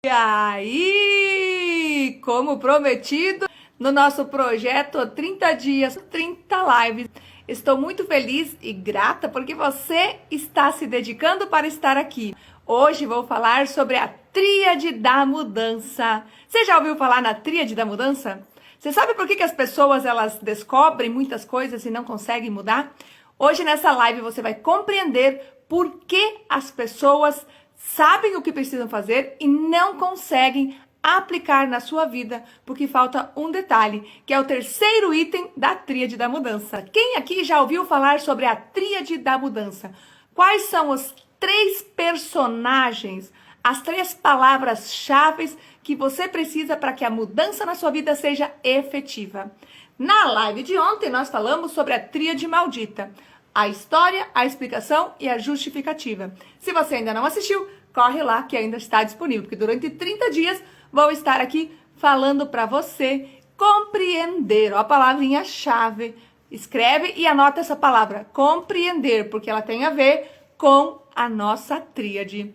E aí, como prometido, no nosso projeto 30 dias, 30 lives. Estou muito feliz e grata porque você está se dedicando para estar aqui. Hoje vou falar sobre a tríade da mudança. Você já ouviu falar na tríade da mudança? Você sabe por que as pessoas elas descobrem muitas coisas e não conseguem mudar? Hoje nessa live você vai compreender por que as pessoas sabem o que precisam fazer e não conseguem aplicar na sua vida, porque falta um detalhe, que é o terceiro item da tríade da mudança. Quem aqui já ouviu falar sobre a tríade da mudança? Quais são os 3 personagens, as 3 palavras-chave que você precisa para que a mudança na sua vida seja efetiva? Na live de ontem nós falamos sobre a tríade maldita. A história, a explicação e a justificativa. Se você ainda não assistiu, corre lá que ainda está disponível, porque durante 30 dias vou estar aqui falando para você compreender. Ó, a palavrinha-chave. Escreve e anota essa palavra, compreender, porque ela tem a ver com a nossa tríade.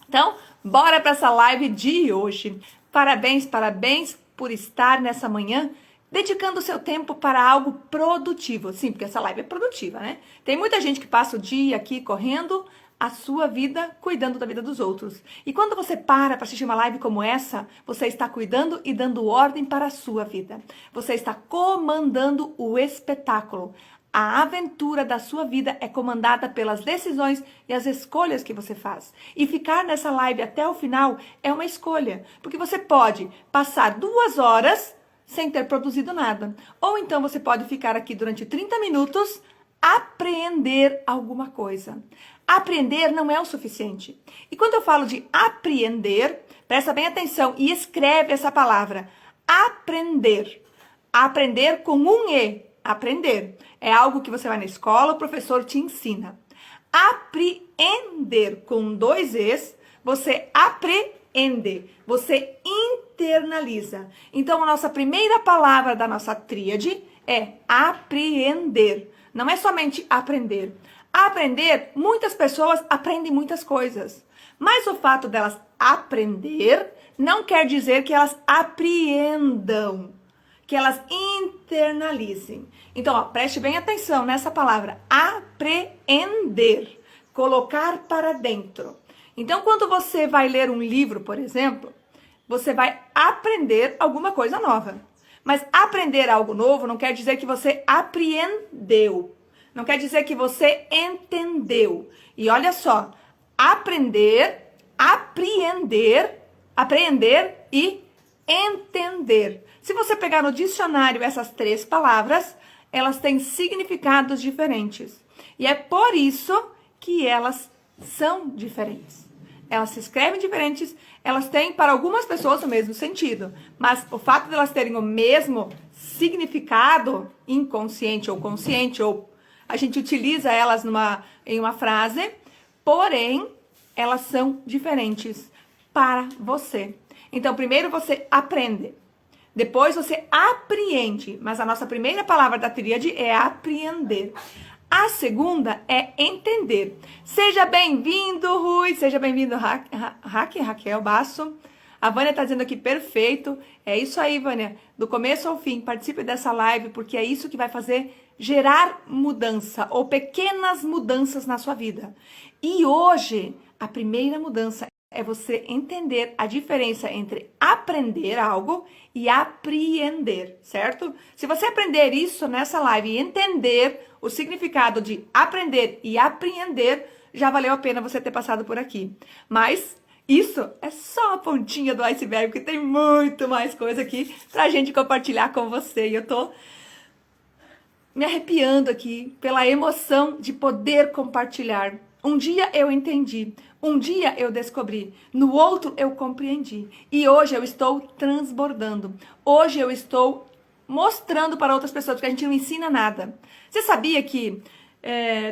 Então, bora para essa live de hoje. Parabéns, parabéns por estar nessa manhã dedicando o seu tempo para algo produtivo. Sim, porque essa live é produtiva, né? Tem muita gente que passa o dia aqui correndo a sua vida, cuidando da vida dos outros. E quando você para assistir uma live como essa, você está cuidando e dando ordem para a sua vida. Você está comandando o espetáculo. A aventura da sua vida é comandada pelas decisões e as escolhas que você faz. E ficar nessa live até o final é uma escolha. Porque você pode passar 2 horas sem ter produzido nada. Ou então você pode ficar aqui durante 30 minutos, apreender alguma coisa. Aprender não é o suficiente. E quando eu falo de apreender, presta bem atenção e escreve essa palavra. Aprender. Aprender com um E. Aprender. É algo que você vai na escola, o professor te ensina. Apreender com 2 Es, você aprende. Você internaliza. Então, a nossa primeira palavra da nossa tríade é apreender. Não é somente aprender. Aprender, muitas pessoas aprendem muitas coisas. Mas o fato delas aprender não quer dizer que elas apreendam, que elas internalizem. Então, ó, preste bem atenção nessa palavra, apreender, colocar para dentro. Então, quando você vai ler um livro, por exemplo, você vai aprender alguma coisa nova. Mas aprender algo novo não quer dizer que você apreendeu. Não quer dizer que você entendeu. E olha só, aprender, apreender e entender. Se você pegar no dicionário essas 3 palavras, elas têm significados diferentes. E é por isso que elas são diferentes. Elas se escrevem diferentes, elas têm para algumas pessoas o mesmo sentido, mas o fato de elas terem o mesmo significado, inconsciente ou consciente, ou a gente utiliza elas em uma frase, porém, elas são diferentes para você. Então, primeiro você aprende, depois você apreende, mas a nossa primeira palavra da tríade é apreender. A segunda é entender. Seja bem-vindo, Rui. Seja bem-vindo, Raquel Basso. A Vânia está dizendo aqui, perfeito. É isso aí, Vânia. Do começo ao fim, participe dessa live, porque é isso que vai fazer gerar mudança ou pequenas mudanças na sua vida. E hoje, a primeira mudança é você entender a diferença entre aprender algo e apreender, certo? Se você aprender isso nessa live e entender o significado de aprender e apreender, já valeu a pena você ter passado por aqui. Mas isso é só a pontinha do iceberg, porque tem muito mais coisa aqui pra gente compartilhar com você. E eu tô me arrepiando aqui pela emoção de poder compartilhar. Um dia eu entendi, um dia eu descobri, no outro eu compreendi. E hoje eu estou transbordando. Hoje eu estou mostrando para outras pessoas, porque a gente não ensina nada. Você sabia que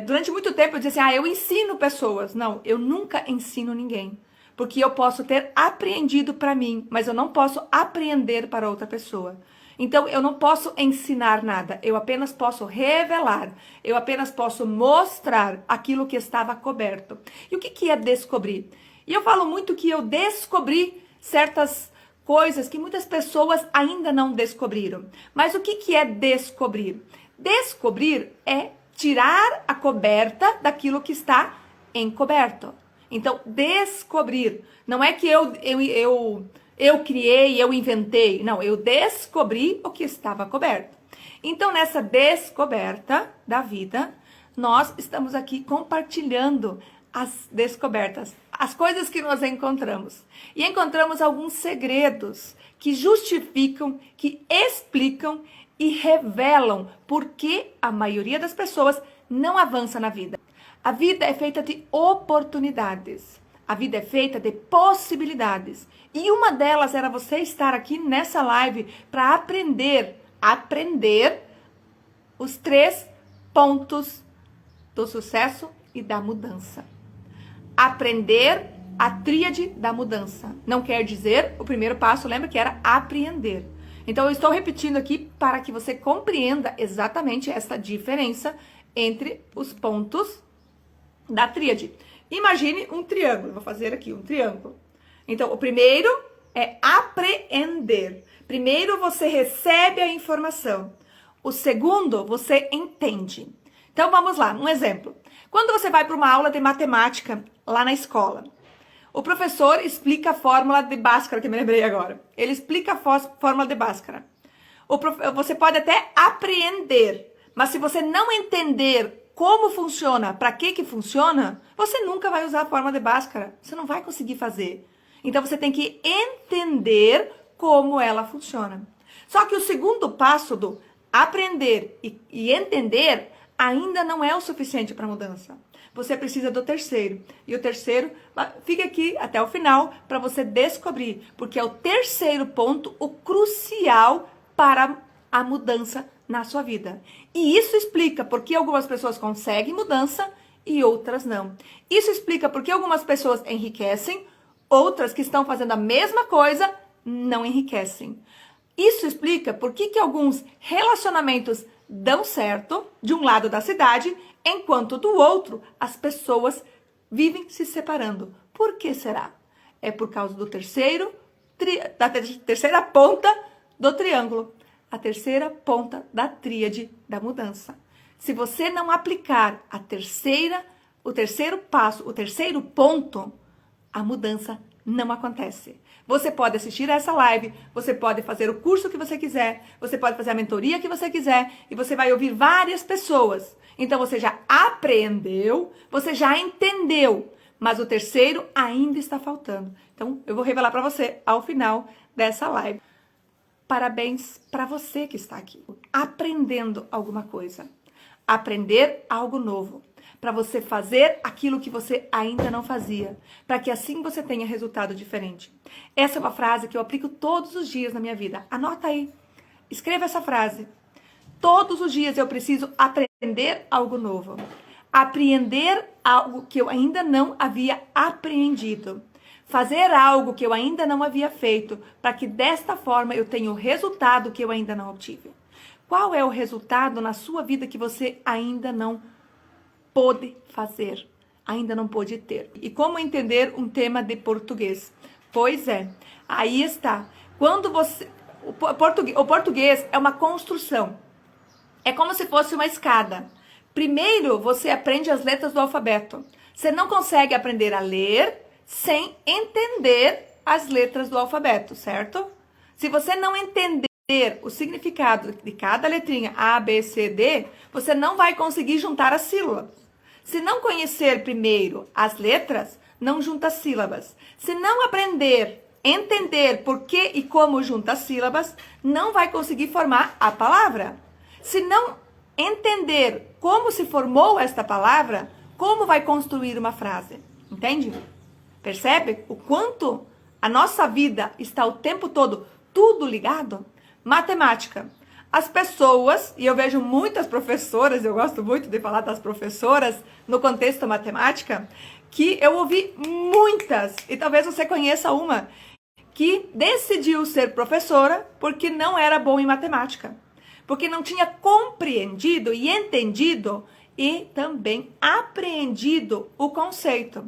durante muito tempo eu dizia assim, eu ensino pessoas. Não, eu nunca ensino ninguém. Porque eu posso ter apreendido para mim, mas eu não posso apreender para outra pessoa. Então, eu não posso ensinar nada, eu apenas posso revelar, eu apenas posso mostrar aquilo que estava coberto. E o que é descobrir? E eu falo muito que eu descobri certas coisas que muitas pessoas ainda não descobriram. Mas o que é descobrir? Descobrir é tirar a coberta daquilo que está encoberto. Então, descobrir não é que eu criei, eu inventei. Não, eu descobri o que estava coberto. Então, nessa descoberta da vida, nós estamos aqui compartilhando as descobertas, as coisas que nós encontramos. E encontramos alguns segredos que justificam, que explicam e revelam por que a maioria das pessoas não avança na vida. A vida é feita de oportunidades. A vida é feita de possibilidades. E uma delas era você estar aqui nessa live para aprender os 3 pontos do sucesso e da mudança. Aprender a tríade da mudança. Não quer dizer, o primeiro passo, lembra que era apreender. Então, eu estou repetindo aqui para que você compreenda exatamente essa diferença entre os pontos da tríade. Imagine um triângulo. Vou fazer aqui um triângulo. Então, o primeiro é apreender. Primeiro, você recebe a informação. O segundo, você entende. Então, vamos lá, um exemplo. Quando você vai para uma aula de matemática lá na escola, o professor explica a fórmula de Bhaskara, que eu me lembrei agora. Ele explica a fórmula de Bhaskara. Você pode até apreender, mas se você não entender como funciona, para que funciona, você nunca vai usar a fórmula de Bhaskara. Você não vai conseguir fazer. Então, você tem que entender como ela funciona. Só que o segundo passo do aprender e entender ainda não é o suficiente para a mudança. Você precisa do terceiro. E o terceiro, fica aqui até o final para você descobrir. Porque é o terceiro ponto, o crucial para a mudança na sua vida. E isso explica por que algumas pessoas conseguem mudança e outras não. Isso explica por que algumas pessoas enriquecem, outras que estão fazendo a mesma coisa não enriquecem. Isso explica por que alguns relacionamentos dão certo de um lado da cidade, enquanto do outro as pessoas vivem se separando. Por que será? É por causa do da terceira ponta do triângulo, a terceira ponta da tríade da mudança. Se você não aplicar o terceiro passo, o terceiro ponto, a mudança não acontece. Você pode assistir a essa live, você pode fazer o curso que você quiser, você pode fazer a mentoria que você quiser e você vai ouvir várias pessoas. Então você já aprendeu, você já entendeu, mas o terceiro ainda está faltando. Então eu vou revelar para você ao final dessa live. Parabéns para você que está aqui, aprendendo alguma coisa. Aprender algo novo. Para você fazer aquilo que você ainda não fazia, para que assim você tenha resultado diferente. Essa é uma frase que eu aplico todos os dias na minha vida. Anota aí, escreva essa frase. Todos os dias eu preciso aprender algo novo. Apreender algo que eu ainda não havia apreendido. Fazer algo que eu ainda não havia feito, para que desta forma eu tenha o resultado que eu ainda não obtive. Qual é o resultado na sua vida que você ainda não pôde fazer, ainda não pôde ter? E como entender um tema de português? Pois é, aí está. Quando você... O português é uma construção. É como se fosse uma escada. Primeiro, você aprende as letras do alfabeto. Você não consegue aprender a ler sem entender as letras do alfabeto, certo? Se você não entender o significado de cada letrinha A, B, C, D, você não vai conseguir juntar as sílabas. Se não conhecer primeiro as letras, não junta sílabas. Se não aprender, entender por que e como junta as sílabas, não vai conseguir formar a palavra. Se não entender como se formou esta palavra, como vai construir uma frase? Entende? Percebe o quanto a nossa vida está o tempo todo tudo ligado? Matemática. As pessoas, e eu vejo muitas professoras, eu gosto muito de falar das professoras no contexto matemática, que eu ouvi muitas, e talvez você conheça uma, que decidiu ser professora porque não era bom em matemática. Porque não tinha compreendido e entendido e também apreendido o conceito.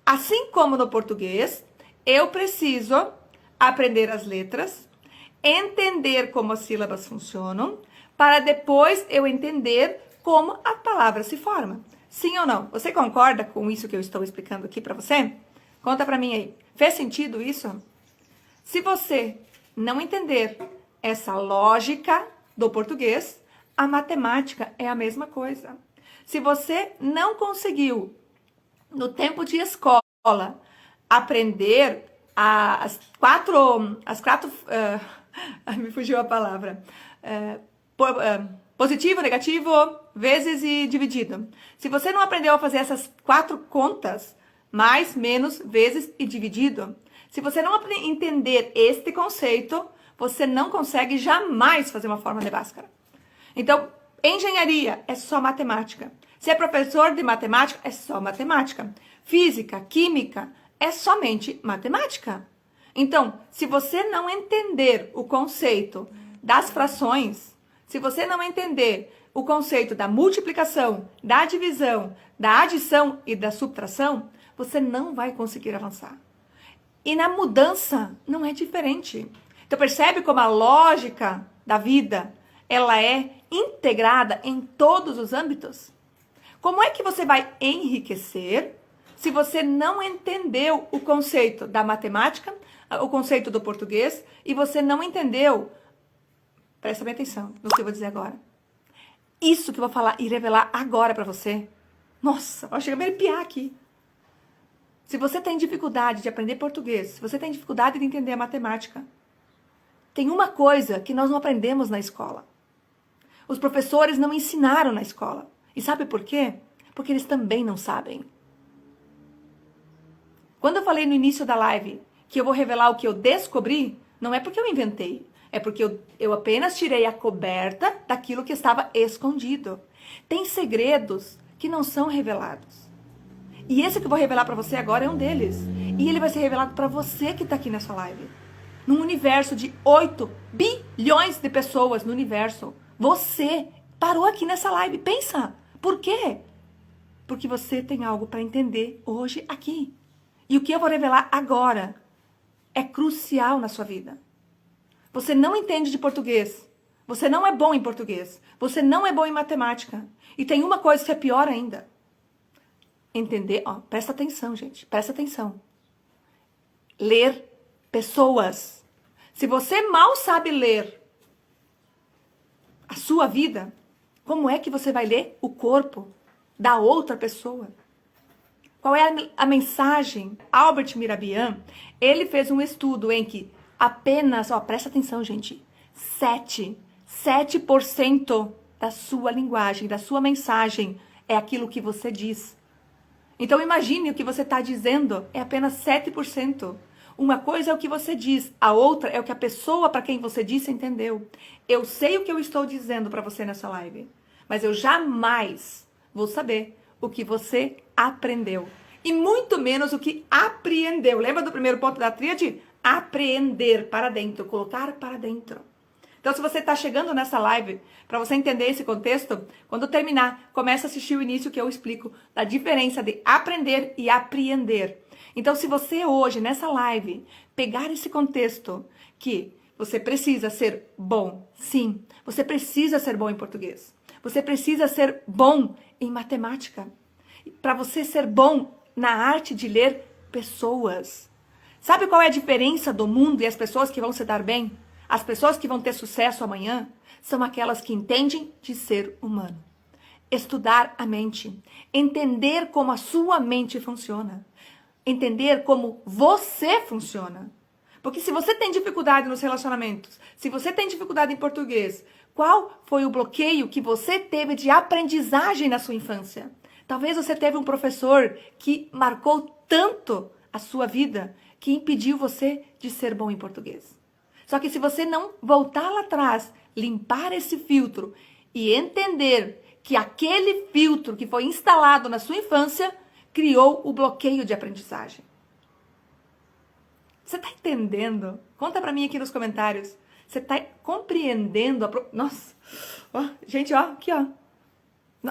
Assim como no português, eu preciso aprender as letras, entender como as sílabas funcionam, para depois eu entender como a palavra se forma. Sim ou não? Você concorda com isso que eu estou explicando aqui para você? Conta para mim aí. Fez sentido isso? Se você não entender essa lógica do português, a matemática é a mesma coisa. Se você não conseguiu, no tempo de escola, aprender me fugiu a palavra, positivo, negativo, vezes e dividido. Se você não aprendeu a fazer essas 4 contas, mais, menos, vezes e dividido, se você não entender este conceito, você não consegue jamais fazer uma fórmula de Bhaskara. Então, engenharia é só matemática. Se é professor de matemática, é só matemática. Física, química, é somente matemática. Então, se você não entender o conceito das frações, se você não entender o conceito da multiplicação, da divisão, da adição e da subtração, você não vai conseguir avançar. E na mudança não é diferente. Então percebe como a lógica da vida, ela é integrada em todos os âmbitos? Como é que você vai enriquecer se você não entendeu o conceito da matemática, o conceito do português, e você não entendeu, presta bem atenção no que eu vou dizer agora. Isso que eu vou falar e revelar agora para você, nossa, eu chego a me arrepiar aqui. Se você tem dificuldade de aprender português, se você tem dificuldade de entender a matemática, tem uma coisa que nós não aprendemos na escola. Os professores não ensinaram na escola. E sabe por quê? Porque eles também não sabem. Quando eu falei no início da live que eu vou revelar o que eu descobri, não é porque eu inventei. É porque eu apenas tirei a coberta daquilo que estava escondido. Tem segredos que não são revelados. E esse que eu vou revelar para você agora é um deles. E ele vai ser revelado para você que está aqui nessa live. Num universo de 8 bilhões de pessoas no universo, você parou aqui nessa live. Pensa, por quê? Porque você tem algo para entender hoje aqui. E o que eu vou revelar agora é crucial na sua vida. Você não entende de português. Você não é bom em português. Você não é bom em matemática. E tem uma coisa que é pior ainda. Entender, ó, presta atenção, gente, presta atenção. Ler pessoas. Se você mal sabe ler a sua vida, como é que você vai ler o corpo da outra pessoa? Qual é a mensagem? Albert Mirabian, ele fez um estudo em que apenas, ó, presta atenção, gente, 7% da sua linguagem, da sua mensagem é aquilo que você diz. Então imagine o que você está dizendo é apenas 7%. Uma coisa é o que você diz, a outra é o que a pessoa para quem você disse entendeu. Eu sei o que eu estou dizendo para você nessa live, mas eu jamais vou saber o que você aprendeu. E muito menos o que apreendeu. Lembra do primeiro ponto da tríade? Apreender para dentro, colocar para dentro. Então, se você está chegando nessa live, para você entender esse contexto, quando terminar, comece a assistir o início que eu explico da diferença de aprender e apreender. Então, se você hoje, nessa live, pegar esse contexto que você precisa ser bom, sim, você precisa ser bom em português. Você precisa ser bom em matemática. Para você ser bom na arte de ler pessoas. Sabe qual é a diferença do mundo e as pessoas que vão se dar bem? As pessoas que vão ter sucesso amanhã são aquelas que entendem de ser humano. Estudar a mente. Entender como a sua mente funciona. Entender como você funciona. Porque se você tem dificuldade nos relacionamentos, se você tem dificuldade em português, qual foi o bloqueio que você teve de aprendizagem na sua infância? Talvez você teve um professor que marcou tanto a sua vida que impediu você de ser bom em português. Só que se você não voltar lá atrás, limpar esse filtro e entender que aquele filtro que foi instalado na sua infância criou o bloqueio de aprendizagem. Você está entendendo? Conta para mim aqui nos comentários. Você está compreendendo? Nossa, ó, gente, ó, aqui, ó.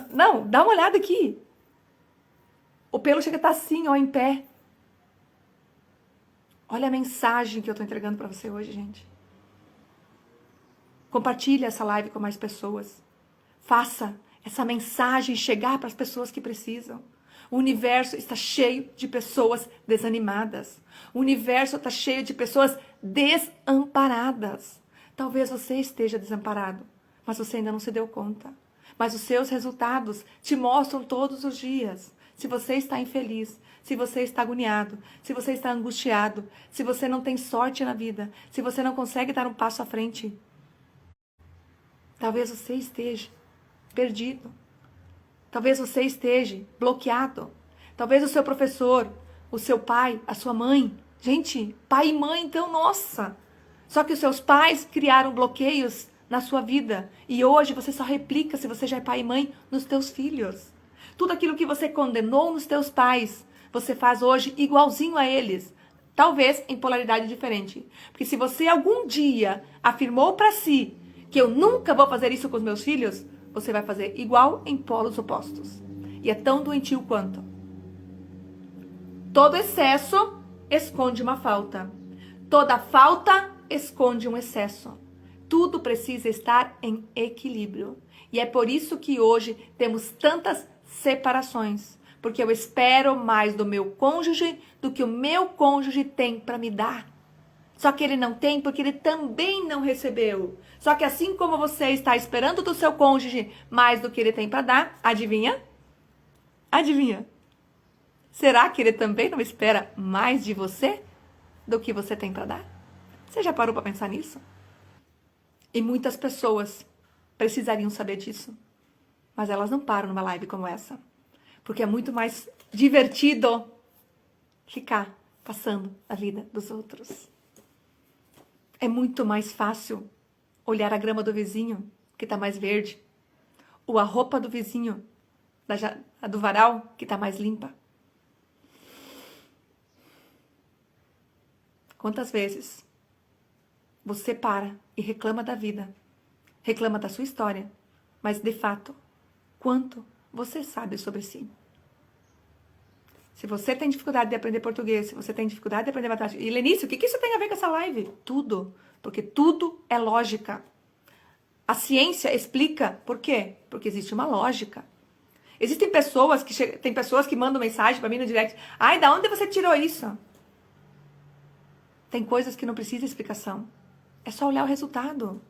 Não, dá uma olhada aqui. O pelo chega a estar assim, ó, em pé. Olha a mensagem que eu estou entregando para você hoje, gente. Compartilhe essa live com mais pessoas. Faça essa mensagem chegar para as pessoas que precisam. O universo está cheio de pessoas desanimadas. O universo está cheio de pessoas desamparadas. Talvez você esteja desamparado, mas você ainda não se deu conta. Mas os seus resultados te mostram todos os dias. Se você está infeliz, se você está agoniado, se você está angustiado, se você não tem sorte na vida, se você não consegue dar um passo à frente, talvez você esteja perdido. Talvez você esteja bloqueado. Talvez o seu professor, o seu pai, a sua mãe. Gente, pai e mãe, então, nossa. Só que os seus pais criaram bloqueios na sua vida. E hoje você só replica, se você já é pai e mãe, nos teus filhos. Tudo aquilo que você condenou nos teus pais, você faz hoje igualzinho a eles. Talvez em polaridade diferente. Porque se você algum dia afirmou para si que eu nunca vou fazer isso com os meus filhos, você vai fazer igual em polos opostos. E é tão doentio quanto. Todo excesso esconde uma falta. Toda falta esconde um excesso. Tudo precisa estar em equilíbrio. E é por isso que hoje temos tantas separações. Porque eu espero mais do meu cônjuge do que o meu cônjuge tem para me dar. Só que ele não tem porque ele também não recebeu. Só que assim como você está esperando do seu cônjuge mais do que ele tem para dar, adivinha? Adivinha? Será que ele também não espera mais de você do que você tem para dar? Você já parou para pensar nisso? E muitas pessoas precisariam saber disso. Mas elas não param numa live como essa. Porque é muito mais divertido ficar passando a vida dos outros. É muito mais fácil olhar a grama do vizinho, que está mais verde, ou a roupa do vizinho, a do varal, que está mais limpa. Quantas vezes você para e reclama da vida, reclama da sua história, mas de fato, quanto você sabe sobre si? Se você tem dificuldade de aprender português, se você tem dificuldade de aprender matemática... E Lenice, o que isso tem a ver com essa live? Tudo. Porque tudo é lógica. A ciência explica por quê? Porque existe uma lógica. Existem pessoas que... Tem pessoas que mandam mensagem para mim no direct. Ai, da onde você tirou isso? Tem coisas que não precisam de explicação. É só olhar o resultado.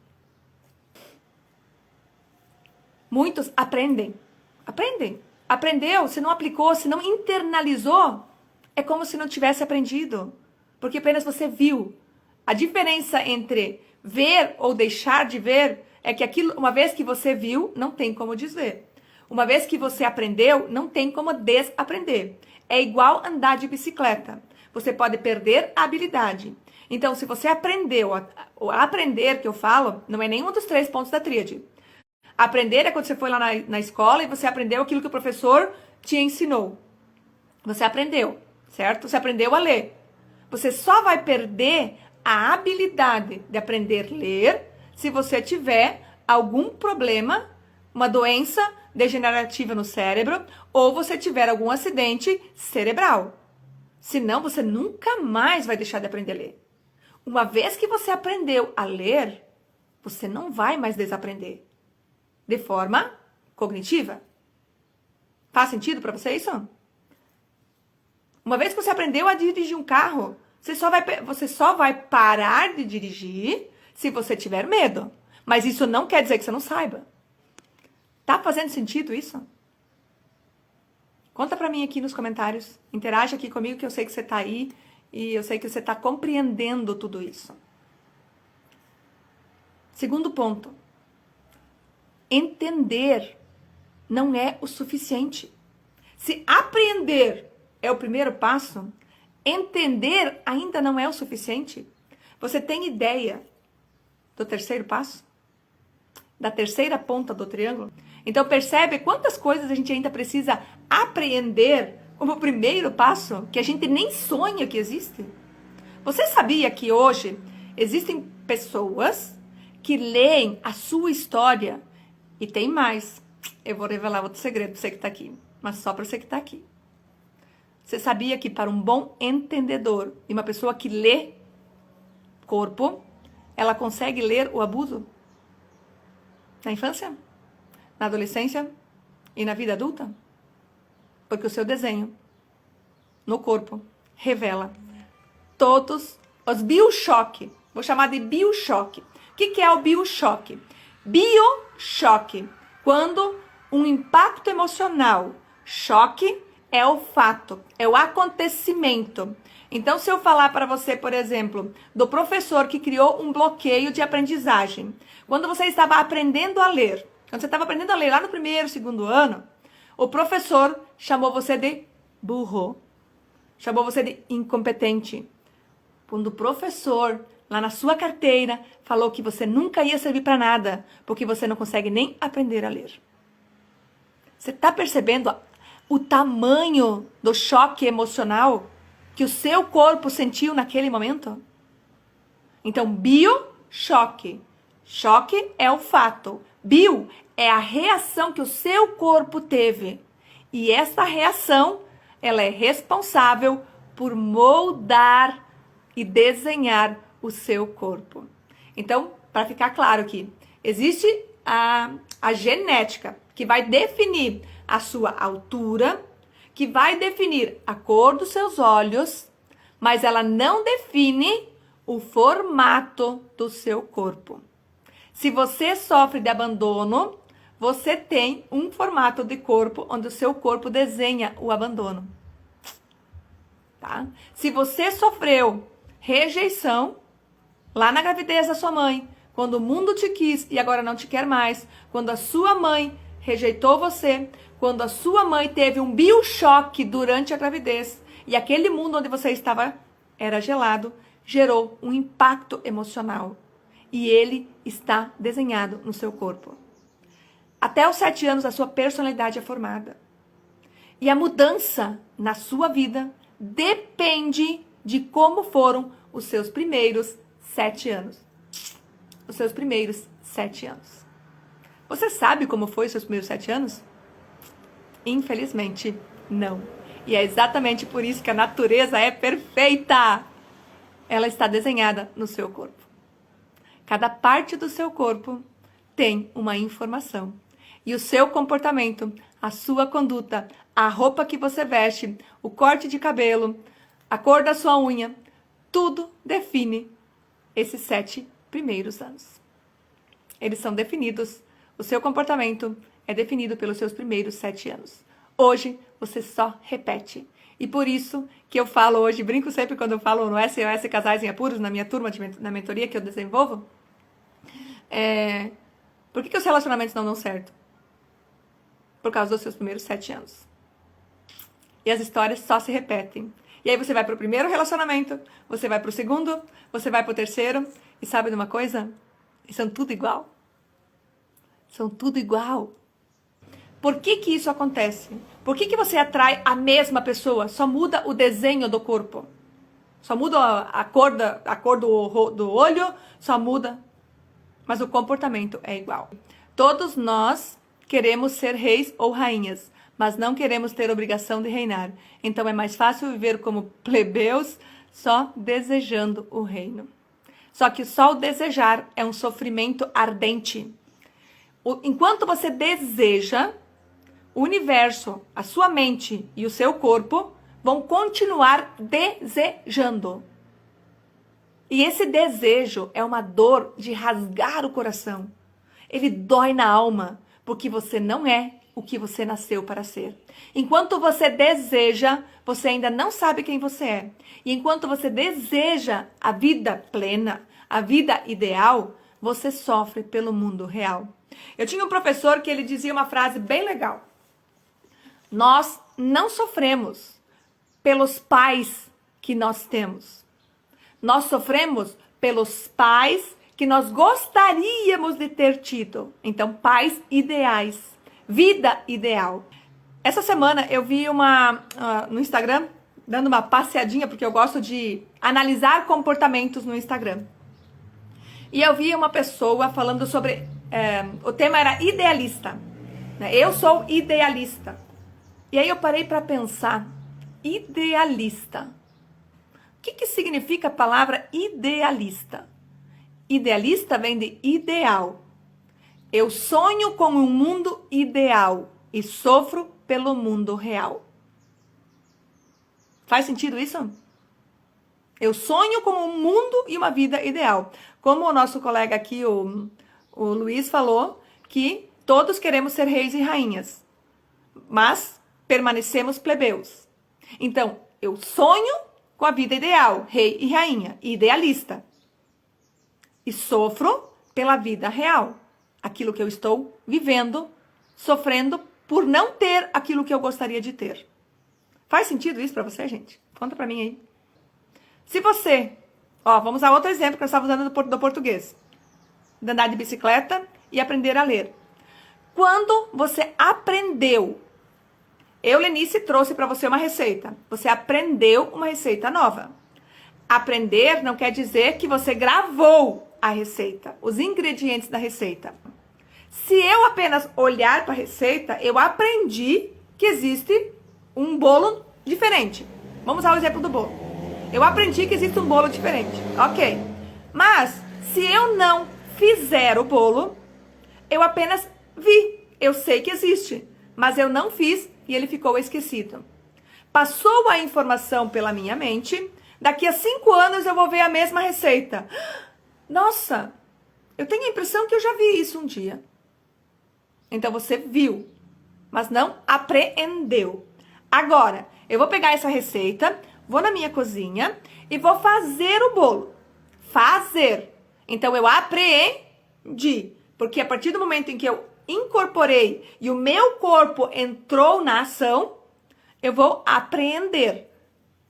Muitos aprendem. Aprendem. Aprendeu, se não aplicou, se não internalizou, é como se não tivesse aprendido. Porque apenas você viu. A diferença entre ver ou deixar de ver é que aquilo, uma vez que você viu, não tem como desver. Uma vez que você aprendeu, não tem como desaprender. É igual andar de bicicleta. Você pode perder a habilidade. Então, se você aprendeu, o aprender que eu falo, não é nenhum dos 3 pontos da tríade. Aprender é quando você foi lá na escola e você aprendeu aquilo que o professor te ensinou. Você aprendeu, certo? Você aprendeu a ler. Você só vai perder a habilidade de aprender a ler se você tiver algum problema, uma doença degenerativa no cérebro, ou você tiver algum acidente cerebral. Senão, você nunca mais vai deixar de aprender a ler. Uma vez que você aprendeu a ler, você não vai mais desaprender. De forma cognitiva. Faz sentido para você isso? Uma vez que você aprendeu a dirigir um carro, você só vai parar de dirigir se você tiver medo. Mas isso não quer dizer que você não saiba. Tá fazendo sentido isso? Conta para mim aqui nos comentários. Interage aqui comigo que eu sei que você tá aí e eu sei que você tá compreendendo tudo isso. Segundo ponto. Entender não é o suficiente. Se apreender é o primeiro passo, entender ainda não é o suficiente. Você tem ideia do terceiro passo? Da terceira ponta do triângulo? Então percebe quantas coisas a gente ainda precisa apreender como primeiro passo, que a gente nem sonha que existe? Você sabia que hoje existem pessoas que leem a sua história? E tem mais. Eu vou revelar outro segredo para você que está aqui. Mas só para você que está aqui. Você sabia que para um bom entendedor e uma pessoa que lê corpo, ela consegue ler o abuso? Na infância, na adolescência e na vida adulta? Porque o seu desenho no corpo revela todos os biochoque. Vou chamar de biochoque. O que é o biochoque? Biochoque. Quando um impacto emocional, choque é o fato, é o acontecimento. Então, se eu falar para você, por exemplo, do professor que criou um bloqueio de aprendizagem, quando você estava aprendendo a ler, quando você estava aprendendo a ler lá no primeiro, segundo ano, o professor chamou você de burro, chamou você de incompetente. Quando o professor, lá na sua carteira, falou que você nunca ia servir para nada, porque você não consegue nem aprender a ler. Você está percebendo o tamanho do choque emocional que o seu corpo sentiu naquele momento? Então, biochoque. Choque é o fato. Bio é a reação que o seu corpo teve. E essa reação, ela é responsável por moldar e desenhar o seu corpo. Então, para ficar claro aqui, existe a genética que vai definir a sua altura, que vai definir a cor dos seus olhos, mas ela não define o formato do seu corpo. Se você sofre de abandono, você tem um formato de corpo onde o seu corpo desenha o abandono. Tá? Se você sofreu rejeição lá na gravidez da sua mãe, quando o mundo te quis e agora não te quer mais, quando a sua mãe rejeitou você, quando a sua mãe teve um biochoque durante a gravidez e aquele mundo onde você estava era gelado, gerou um impacto emocional e ele está desenhado no seu corpo. Até os 7 anos a sua personalidade é formada. E a mudança na sua vida depende de como foram os seus primeiros 7 anos. Os seus primeiros 7 anos. Você sabe como foi os seus primeiros 7 anos? Infelizmente, não. E é exatamente por isso que a natureza é perfeita. Ela está desenhada no seu corpo. Cada parte do seu corpo tem uma informação. E o seu comportamento, a sua conduta, a roupa que você veste, o corte de cabelo, a cor da sua unha, tudo define esses 7 primeiros anos. Eles são definidos, o seu comportamento é definido pelos seus primeiros 7 anos. Hoje, você só repete. E por isso que eu falo hoje, brinco sempre quando eu falo no SOS Casais em Apuros, na minha turma, na mentoria que eu desenvolvo. Por que os relacionamentos não dão certo? Por causa dos seus primeiros 7 anos. E as histórias só se repetem. E aí você vai pro primeiro relacionamento, você vai pro segundo, você vai pro terceiro, e sabe de uma coisa? Eles são tudo igual. São tudo igual. Por que que isso acontece? Por que que você atrai a mesma pessoa? Só muda o desenho do corpo. Só muda a cor do olho, só muda. Mas o comportamento é igual. Todos nós queremos ser reis ou rainhas, mas não queremos ter obrigação de reinar. Então é mais fácil viver como plebeus, só desejando o reino. Só que só o desejar é um sofrimento ardente. Enquanto você deseja, o universo, a sua mente e o seu corpo vão continuar desejando. E esse desejo é uma dor de rasgar o coração. Ele dói na alma, porque você não é o que você nasceu para ser. Enquanto você deseja, você ainda não sabe quem você é. E enquanto você deseja a vida plena, a vida ideal, você sofre pelo mundo real. Eu tinha um professor que ele dizia uma frase bem legal. Nós não sofremos pelos pais que nós temos. Nós sofremos pelos pais que nós gostaríamos de ter tido. Então, pais ideais. Vida ideal. Essa semana eu vi no Instagram, dando uma passeadinha, porque eu gosto de analisar comportamentos no Instagram. E eu vi uma pessoa falando sobre... o tema era idealista. Eu sou idealista. E aí eu parei para pensar idealista. O que significa a palavra idealista? Idealista vem de ideal. Eu sonho com um mundo ideal e sofro pelo mundo real. Faz sentido isso? Eu sonho com um mundo e uma vida ideal. Como o nosso colega aqui, o Luiz, falou, que todos queremos ser reis e rainhas, mas permanecemos plebeus. Então, eu sonho com a vida ideal, rei e rainha, idealista. E sofro pela vida real, aquilo que eu estou vivendo, sofrendo por não ter aquilo que eu gostaria de ter. Faz sentido isso para você, gente? Conta para mim aí. Se você, vamos a outro exemplo que eu estava usando do português. De andar de bicicleta e aprender a ler. Quando você aprendeu, Lenice, trouxe para você uma receita. Você aprendeu uma receita nova. Aprender não quer dizer que você gravou a receita, os ingredientes da receita. Se eu apenas olhar para a receita, eu aprendi que existe um bolo diferente. Vamos ao exemplo do bolo. Eu aprendi que existe um bolo diferente. Ok. Mas, se eu não fizer o bolo, eu apenas vi. Eu sei que existe, mas eu não fiz e ele ficou esquecido. Passou a informação pela minha mente. Daqui a 5 anos eu vou ver a mesma receita. Nossa, eu tenho a impressão que eu já vi isso um dia. Então você viu, mas não apreendeu. Agora, eu vou pegar essa receita, vou na minha cozinha e vou fazer o bolo. Fazer. Então eu apreendi. Porque a partir do momento em que eu incorporei e o meu corpo entrou na ação, eu vou apreender.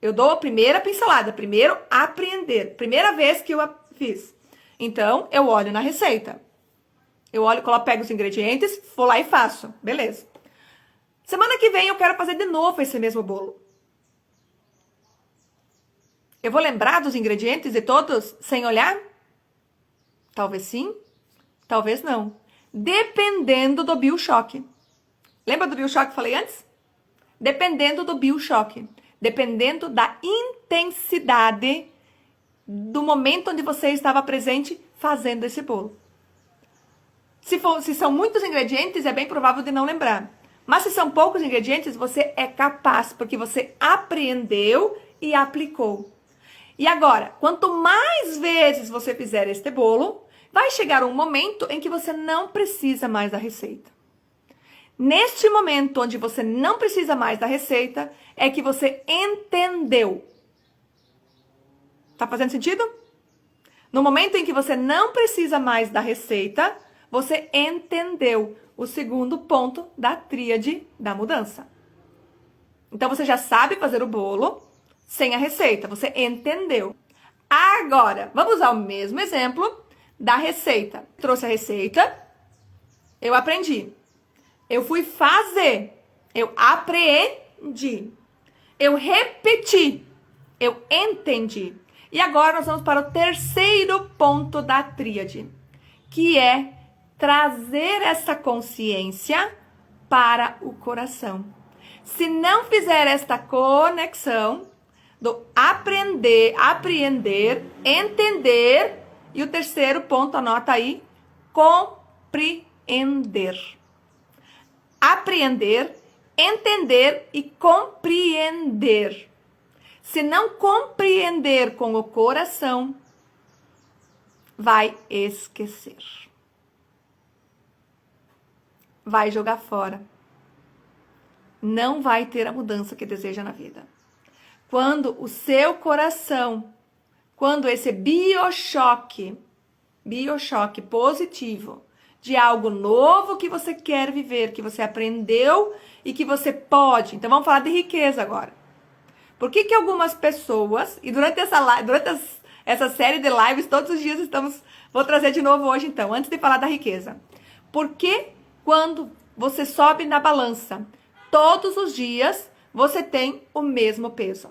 Eu dou a primeira pincelada, primeiro apreender. Primeira vez que eu fiz. Então, eu olho na receita. Eu olho, pego os ingredientes, vou lá e faço. Beleza. Semana que vem eu quero fazer de novo esse mesmo bolo. Eu vou lembrar dos ingredientes de todos sem olhar? Talvez sim, talvez não. Dependendo do BioChoque. Lembra do BioChoque que eu falei antes? Dependendo do BioChoque. Dependendo da intensidade do momento onde você estava presente fazendo esse bolo. Se são muitos ingredientes, é bem provável de não lembrar. Mas se são poucos ingredientes, você é capaz, porque você apreendeu e aplicou. E agora, quanto mais vezes você fizer este bolo, vai chegar um momento em que você não precisa mais da receita. Neste momento onde você não precisa mais da receita, é que você entendeu. Tá fazendo sentido? No momento em que você não precisa mais da receita, você entendeu o segundo ponto da tríade da mudança. Então, você já sabe fazer o bolo sem a receita. Você entendeu. Agora, vamos usar o mesmo exemplo da receita. Trouxe a receita, eu aprendi. Eu fui fazer, eu apreendi. Eu repeti, eu entendi. E agora nós vamos para o terceiro ponto da tríade, que é trazer essa consciência para o coração. Se não fizer esta conexão do aprender, apreender, entender, e o terceiro ponto, anota aí, compreender. Apreender, entender e compreender. Se não compreender com o coração, vai esquecer. Vai jogar fora. Não vai ter a mudança que deseja na vida. Quando o seu coração, quando esse biochoque positivo de algo novo que você quer viver, que você aprendeu e que você pode. Então vamos falar de riqueza agora. Por que algumas pessoas, e durante essa série de lives, todos os dias vou trazer de novo hoje então, antes de falar da riqueza. Por que quando você sobe na balança, todos os dias você tem o mesmo peso?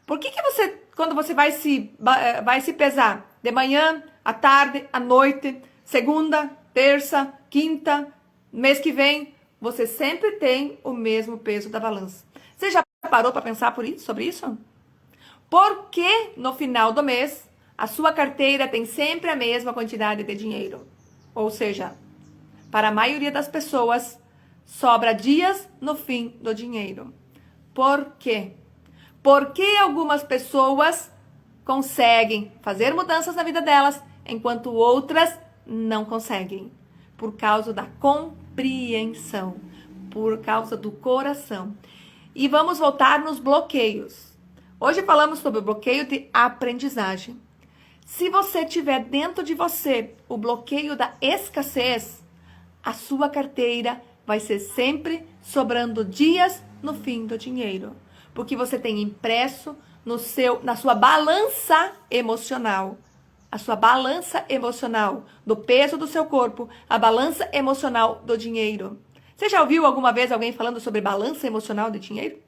Por que você, quando você vai se pesar de manhã, à tarde, à noite, segunda, terça, quinta, mês que vem, você sempre tem o mesmo peso da balança? Você já parou para pensar sobre isso? Por que no final do mês a sua carteira tem sempre a mesma quantidade de dinheiro? Ou seja, para a maioria das pessoas, sobra dias no fim do dinheiro. Por quê? Porque algumas pessoas conseguem fazer mudanças na vida delas, enquanto outras não conseguem. Por causa da compreensão, por causa do coração. E vamos voltar nos bloqueios. Hoje falamos sobre o bloqueio de aprendizagem. Se você tiver dentro de você o bloqueio da escassez, a sua carteira vai ser sempre sobrando dias no fim do dinheiro. Porque você tem impresso na sua balança emocional. A sua balança emocional do peso do seu corpo, a balança emocional do dinheiro. Você já ouviu alguma vez alguém falando sobre balança emocional de dinheiro?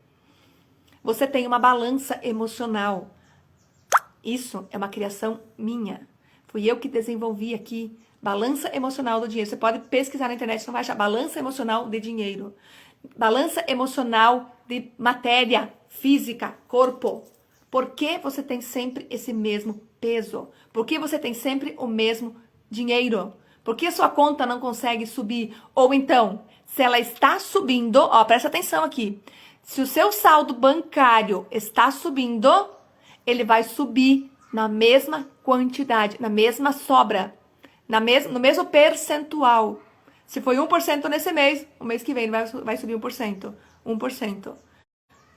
Você tem uma balança emocional. Isso é uma criação minha. Fui eu que desenvolvi aqui. Balança emocional do dinheiro. Você pode pesquisar na internet, você vai achar balança emocional de dinheiro. Balança emocional de matéria, física, corpo. Por que você tem sempre esse mesmo peso? Por que você tem sempre o mesmo dinheiro? Por que a sua conta não consegue subir? Ou então, se ela está subindo, ó, presta atenção aqui. Se o seu saldo bancário está subindo, ele vai subir na mesma quantidade, na mesma sobra, no mesmo percentual. Se foi 1% nesse mês, o mês que vem ele vai subir 1%. 1%.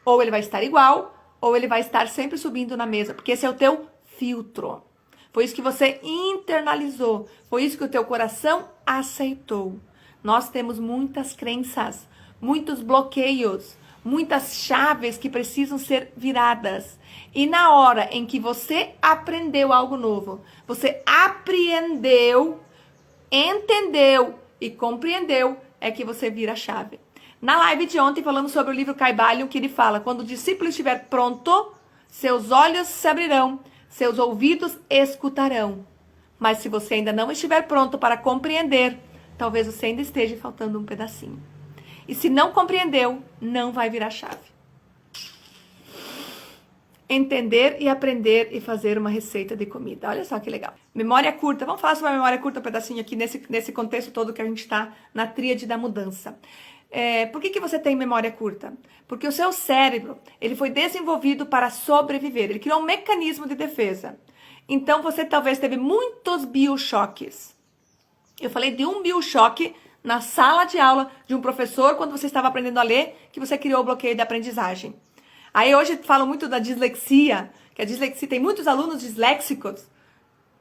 Ou ele vai estar igual, ou ele vai estar sempre subindo na mesa, porque esse é o teu filtro. Foi isso que você internalizou, foi isso que o teu coração aceitou. Nós temos muitas crenças, muitos bloqueios, muitas chaves que precisam ser viradas. E na hora em que você aprendeu algo novo, você apreendeu, entendeu e compreendeu, é que você vira a chave. Na live de ontem falamos sobre o livro Kybalion, que ele fala: quando o discípulo estiver pronto, seus olhos se abrirão, seus ouvidos escutarão. Mas se você ainda não estiver pronto para compreender, talvez você ainda esteja faltando um pedacinho. E se não compreendeu, não vai virar chave. Entender e aprender e fazer uma receita de comida. Olha só que legal. Memória curta. Vamos falar sobre a memória curta um pedacinho aqui nesse contexto todo que a gente está na tríade da mudança. Por que você tem memória curta? Porque o seu cérebro, ele foi desenvolvido para sobreviver. Ele criou um mecanismo de defesa. Então, você talvez teve muitos biochoques. Eu falei de um biochoque na sala de aula de um professor quando você estava aprendendo a ler, que você criou o bloqueio de aprendizagem. Aí hoje falam muito da dislexia, que a dislexia tem muitos alunos disléxicos.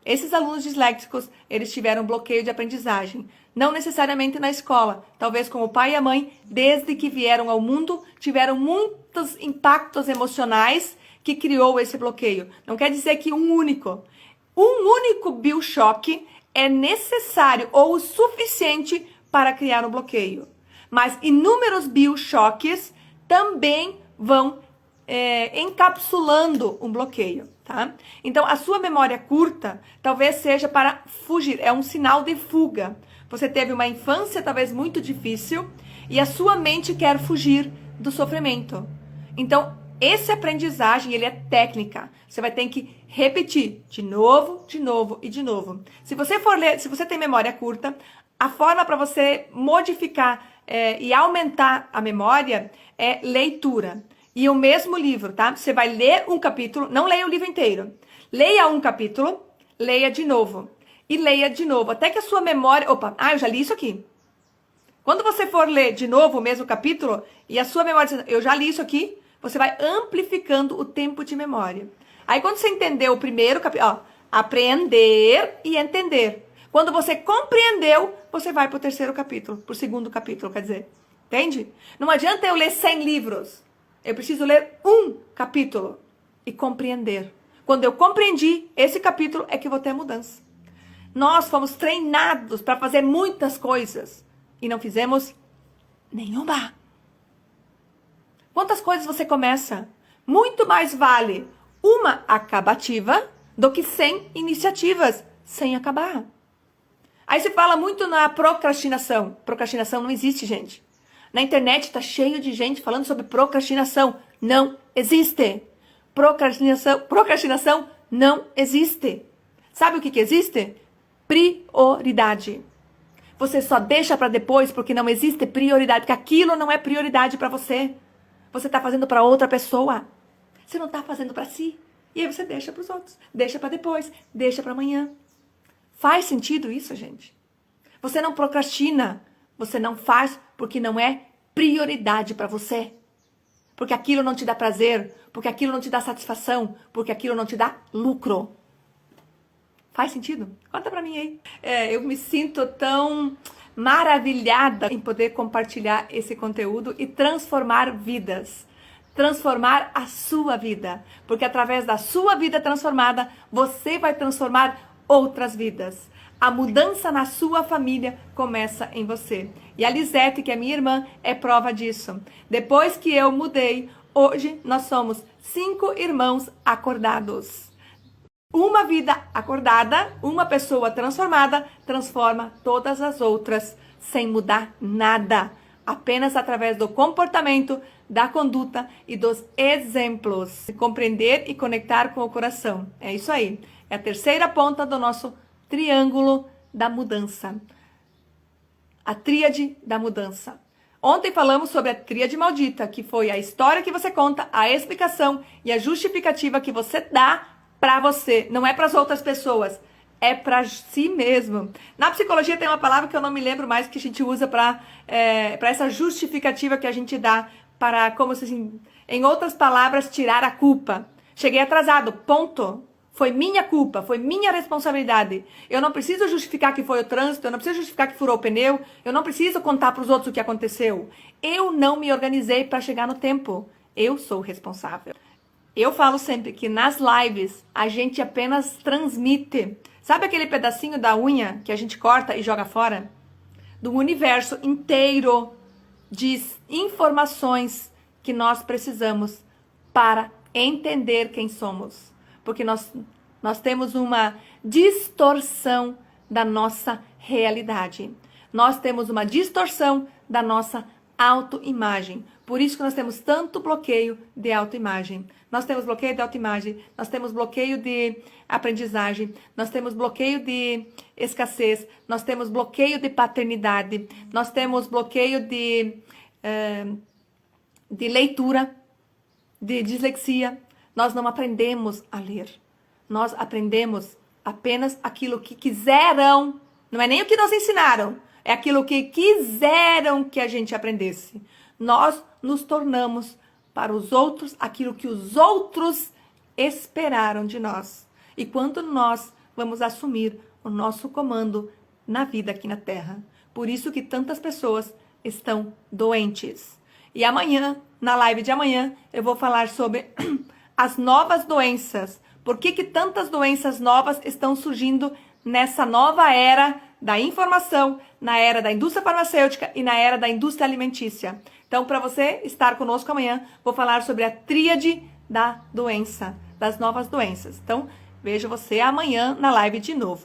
Esses alunos disléxicos, eles tiveram bloqueio de aprendizagem. Não necessariamente na escola. Talvez com o pai e a mãe, desde que vieram ao mundo, tiveram muitos impactos emocionais que criou esse bloqueio. Não quer dizer que um único biochoque é necessário ou o suficiente para criar um bloqueio. Mas inúmeros biochoques também vão encapsulando um bloqueio, tá? Então, a sua memória curta talvez seja para fugir, é um sinal de fuga. Você teve uma infância talvez muito difícil e a sua mente quer fugir do sofrimento. Então, essa aprendizagem, ele é técnica. Você vai ter que repetir de novo, de novo e de novo. Se você for ler, se você tem memória curta, a forma para você modificar e aumentar a memória é leitura. E o mesmo livro, tá? Você vai ler um capítulo, não leia o livro inteiro. Leia um capítulo, leia de novo. E leia de novo, até que a sua memória... Opa, eu já li isso aqui. Quando você for ler de novo o mesmo capítulo, e a sua memória... Eu já li isso aqui, você vai amplificando o tempo de memória. Aí quando você entendeu o primeiro capítulo... Aprender e entender. Quando você compreendeu, você vai para o terceiro capítulo, para o segundo capítulo, quer dizer. Entende? Não adianta eu ler 100 livros. Eu preciso ler um capítulo e compreender. Quando eu compreendi esse capítulo, é que eu vou ter a mudança. Nós fomos treinados para fazer muitas coisas e não fizemos nenhuma. Quantas coisas você começa? Muito mais vale uma acabativa do que 100 iniciativas sem acabar. Aí se fala muito na procrastinação. Procrastinação não existe, gente. Na internet está cheio de gente falando sobre procrastinação. não existe. Procrastinação não existe. Sabe o que existe? Prioridade. Você só deixa para depois porque não existe prioridade, porque aquilo não é prioridade para você. Você está fazendo para outra pessoa. Você não está fazendo para si. E aí você deixa para os outros. Deixa para depois. Deixa para amanhã. Faz sentido isso, gente? Você não procrastina. Você não faz porque não é prioridade para você. Porque aquilo não te dá prazer. Porque aquilo não te dá satisfação. Porque aquilo não te dá lucro. Faz sentido? Conta pra mim aí. Eu me sinto tão maravilhada em poder compartilhar esse conteúdo e transformar vidas. Transformar a sua vida. Porque através da sua vida transformada, você vai transformar outras vidas. A mudança na sua família começa em você. E a Lisete, que é minha irmã, é prova disso. Depois que eu mudei, hoje nós somos 5 irmãos acordados. Uma vida acordada, uma pessoa transformada, transforma todas as outras sem mudar nada. Apenas através do comportamento, da conduta e dos exemplos. Compreender e conectar com o coração. É isso aí. É a terceira ponta do nosso triângulo da mudança. A tríade da mudança. Ontem falamos sobre a tríade maldita, que foi a história que você conta, a explicação e a justificativa que você dá para você, não é para as outras pessoas, é para si mesmo. Na psicologia tem uma palavra que eu não me lembro mais que a gente usa para essa justificativa que a gente dá para, como se assim, em outras palavras, tirar a culpa. Cheguei atrasado, ponto. Foi minha culpa, foi minha responsabilidade. Eu não preciso justificar que foi o trânsito, eu não preciso justificar que furou o pneu, eu não preciso contar para os outros o que aconteceu. Eu não me organizei para chegar no tempo. Eu sou responsável. Eu falo sempre que nas lives a gente apenas transmite. Sabe aquele pedacinho da unha que a gente corta e joga fora? Do universo inteiro de informações que nós precisamos para entender quem somos. Porque nós temos uma distorção da nossa realidade. Nós temos uma distorção da nossa autoimagem. Por isso que nós temos tanto bloqueio de autoimagem. Nós temos bloqueio de autoimagem, nós temos bloqueio de aprendizagem, nós temos bloqueio de escassez, nós temos bloqueio de paternidade, nós temos bloqueio de leitura, de dislexia. Nós não aprendemos a ler. Nós aprendemos apenas aquilo que quiseram. Não é nem o que nos ensinaram. É aquilo que quiseram que a gente aprendesse. Nós nos tornamos para os outros aquilo que os outros esperaram de nós. E quando nós vamos assumir o nosso comando na vida aqui na Terra. Por isso que tantas pessoas estão doentes. E amanhã, na live de amanhã, eu vou falar sobre as novas doenças. Por que tantas doenças novas estão surgindo nessa nova era da informação, na era da indústria farmacêutica e na era da indústria alimentícia. Então, para você estar conosco amanhã, vou falar sobre a tríade da doença, das novas doenças. Então, vejo você amanhã na live de novo.